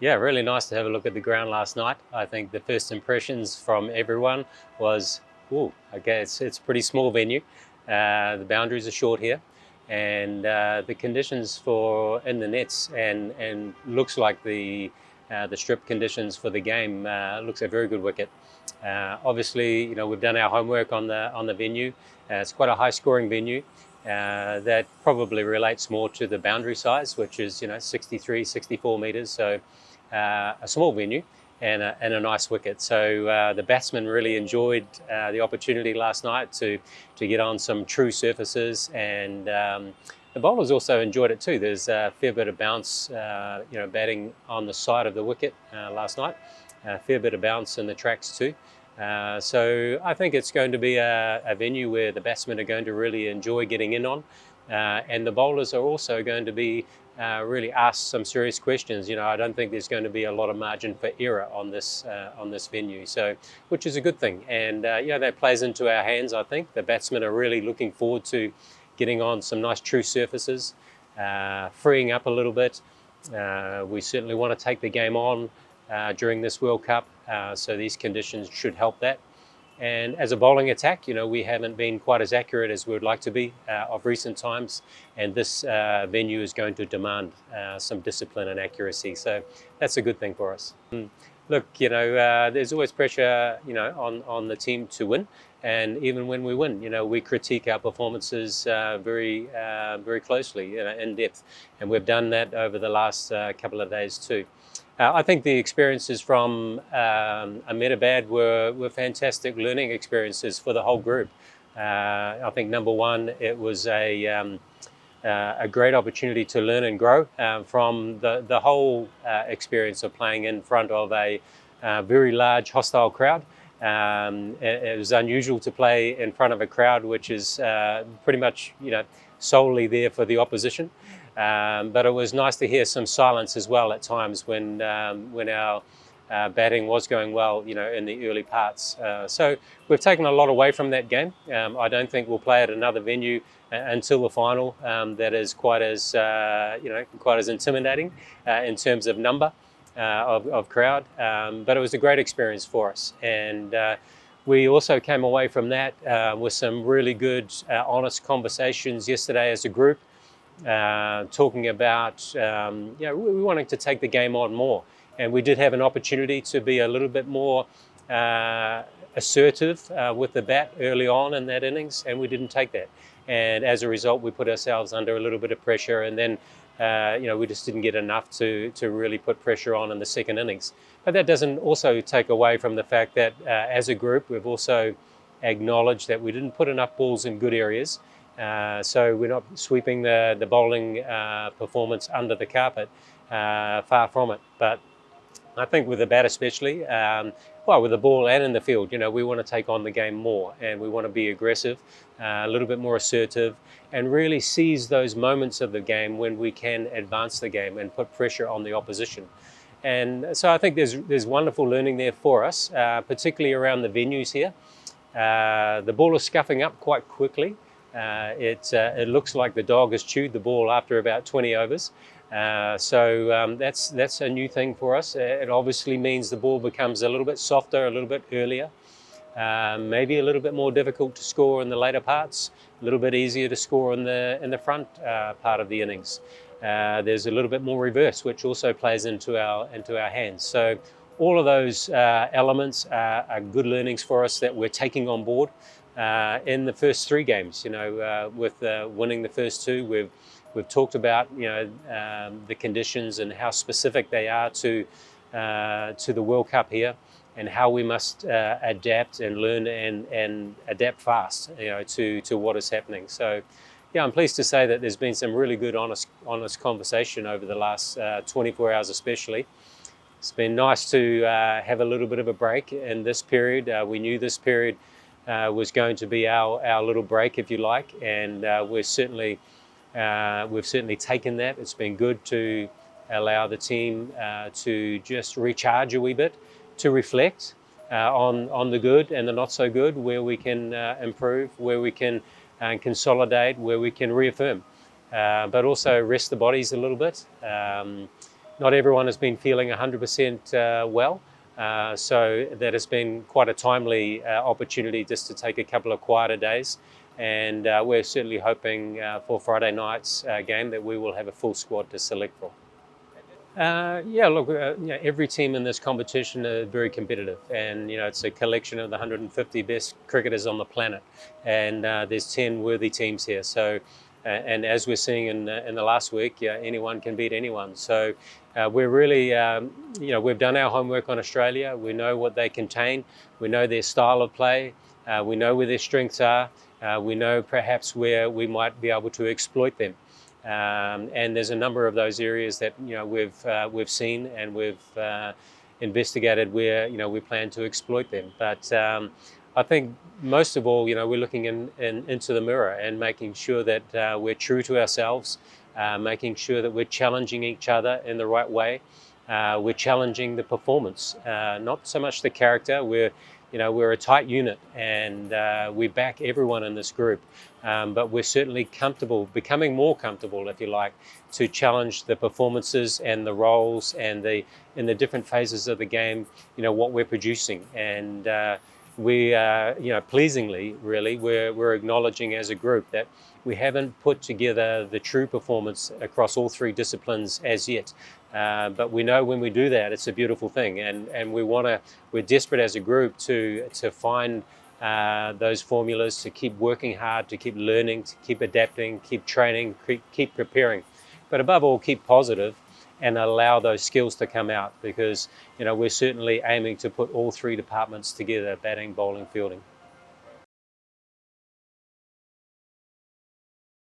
Yeah, really nice to have a look at the ground last night. I think the first impressions from everyone was, ooh, okay, it's a pretty small venue. The boundaries are short here, and the conditions for in the nets and looks like the strip conditions for the game looks a very good wicket. Obviously, we've done our homework on the venue. It's quite a high-scoring venue. That probably relates more to the boundary size, which is 63, 64 meters. So a small venue and a nice wicket. So the batsmen really enjoyed the opportunity last night to get on some true surfaces, and the bowlers also enjoyed it too. There's a fair bit of bounce, batting on the side of the wicket last night. A fair bit of bounce in the tracks too. So I think it's going to be a venue where the batsmen are going to really enjoy getting in on, and the bowlers are also going to be really asked some serious questions. I don't think there's going to be a lot of margin for error on this venue, so which is a good thing. And that plays into our hands. I think the batsmen are really looking forward to getting on some nice true surfaces, freeing up a little bit. We certainly want to take the game on during this World Cup, so these conditions should help that. And as a bowling attack, we haven't been quite as accurate as we would like to be of recent times, and this venue is going to demand some discipline and accuracy. So that's a good thing for us. Look, there's always pressure, on the team to win, and even when we win, we critique our performances very closely, in depth, and we've done that over the last couple of days too. I think the experiences from MA2A were fantastic learning experiences for the whole group. I think number one, it was a great opportunity to learn and grow from the whole experience of playing in front of a very large hostile crowd. It was unusual to play in front of a crowd which is pretty much solely there for the opposition. But it was nice to hear some silence as well at times when our batting was going well, in the early parts. So we've taken a lot away from that game. I don't think we'll play at another venue until the final that is quite as intimidating in terms of number of crowd. But it was a great experience for us, and we also came away from that with some really good, honest conversations yesterday as a group. Talking about we wanting to take the game on more, and we did have an opportunity to be a little bit more assertive with the bat early on in that innings, and we didn't take that, and as a result we put ourselves under a little bit of pressure, and then we just didn't get enough to really put pressure on in the second innings. But that doesn't also take away from the fact that as a group we've also acknowledged that we didn't put enough balls in good areas. So we're not sweeping the bowling performance under the carpet, far from it. But I think with the bat especially, with the ball and in the field, we want to take on the game more, and we want to be aggressive, a little bit more assertive, and really seize those moments of the game when we can advance the game and put pressure on the opposition. And so I think there's wonderful learning there for us, particularly around the venues here. The ball is scuffing up quite quickly. It looks like the dog has chewed the ball after about 20 overs. So that's a new thing for us. It obviously means the ball becomes a little bit softer, a little bit earlier, maybe a little bit more difficult to score in the later parts, a little bit easier to score in the front part of the innings. There's a little bit more reverse, which also plays into our hands. So all of those elements are good learnings for us that we're taking on board. In the first three games, with winning the first two, we've talked about the conditions and how specific they are to the World Cup here, and how we must adapt and learn and adapt fast, to what is happening. So, yeah, I'm pleased to say that there's been some really good, honest conversation over the last 24 hours, especially. It's been nice to have a little bit of a break in this period. We knew this period was going to be our little break, if you like, and we've certainly taken that. It's been good to allow the team to just recharge a wee bit, to reflect on the good and the not so good, where we can improve, where we can consolidate, where we can reaffirm, but also rest the bodies a little bit. not everyone has been feeling 100% well. So that has been quite a timely opportunity just to take a couple of quieter days. And we're certainly hoping for Friday night's game that we will have a full squad to select for. Yeah, look, every team in this competition are very competitive, and it's a collection of the 150 best cricketers on the planet, and there's 10 worthy teams here. So, and as we're seeing in the last week, anyone can beat anyone. So, we're really, we've done our homework on Australia. We know what they contain. We know their style of play. We know where their strengths are. We know perhaps where we might be able to exploit them. And there's a number of those areas that we've seen and we've investigated where we plan to exploit them. But I think most of all, we're looking into the mirror and making sure that we're true to ourselves, making sure that we're challenging each other in the right way. We're challenging the performance, not so much the character. We're a tight unit, and we back everyone in this group. But we're certainly comfortable, becoming more comfortable, if you like, to challenge the performances and the roles and in the different phases of the game, what we're producing. And we, pleasingly, really, we're acknowledging as a group that we haven't put together the true performance across all three disciplines as yet. But we know when we do that, it's a beautiful thing, and we're desperate as a group to find those formulas, to keep working hard, to keep learning, to keep adapting, keep training, keep preparing, but above all, keep positive and allow those skills to come out, because we're certainly aiming to put all three departments together: batting, bowling, fielding.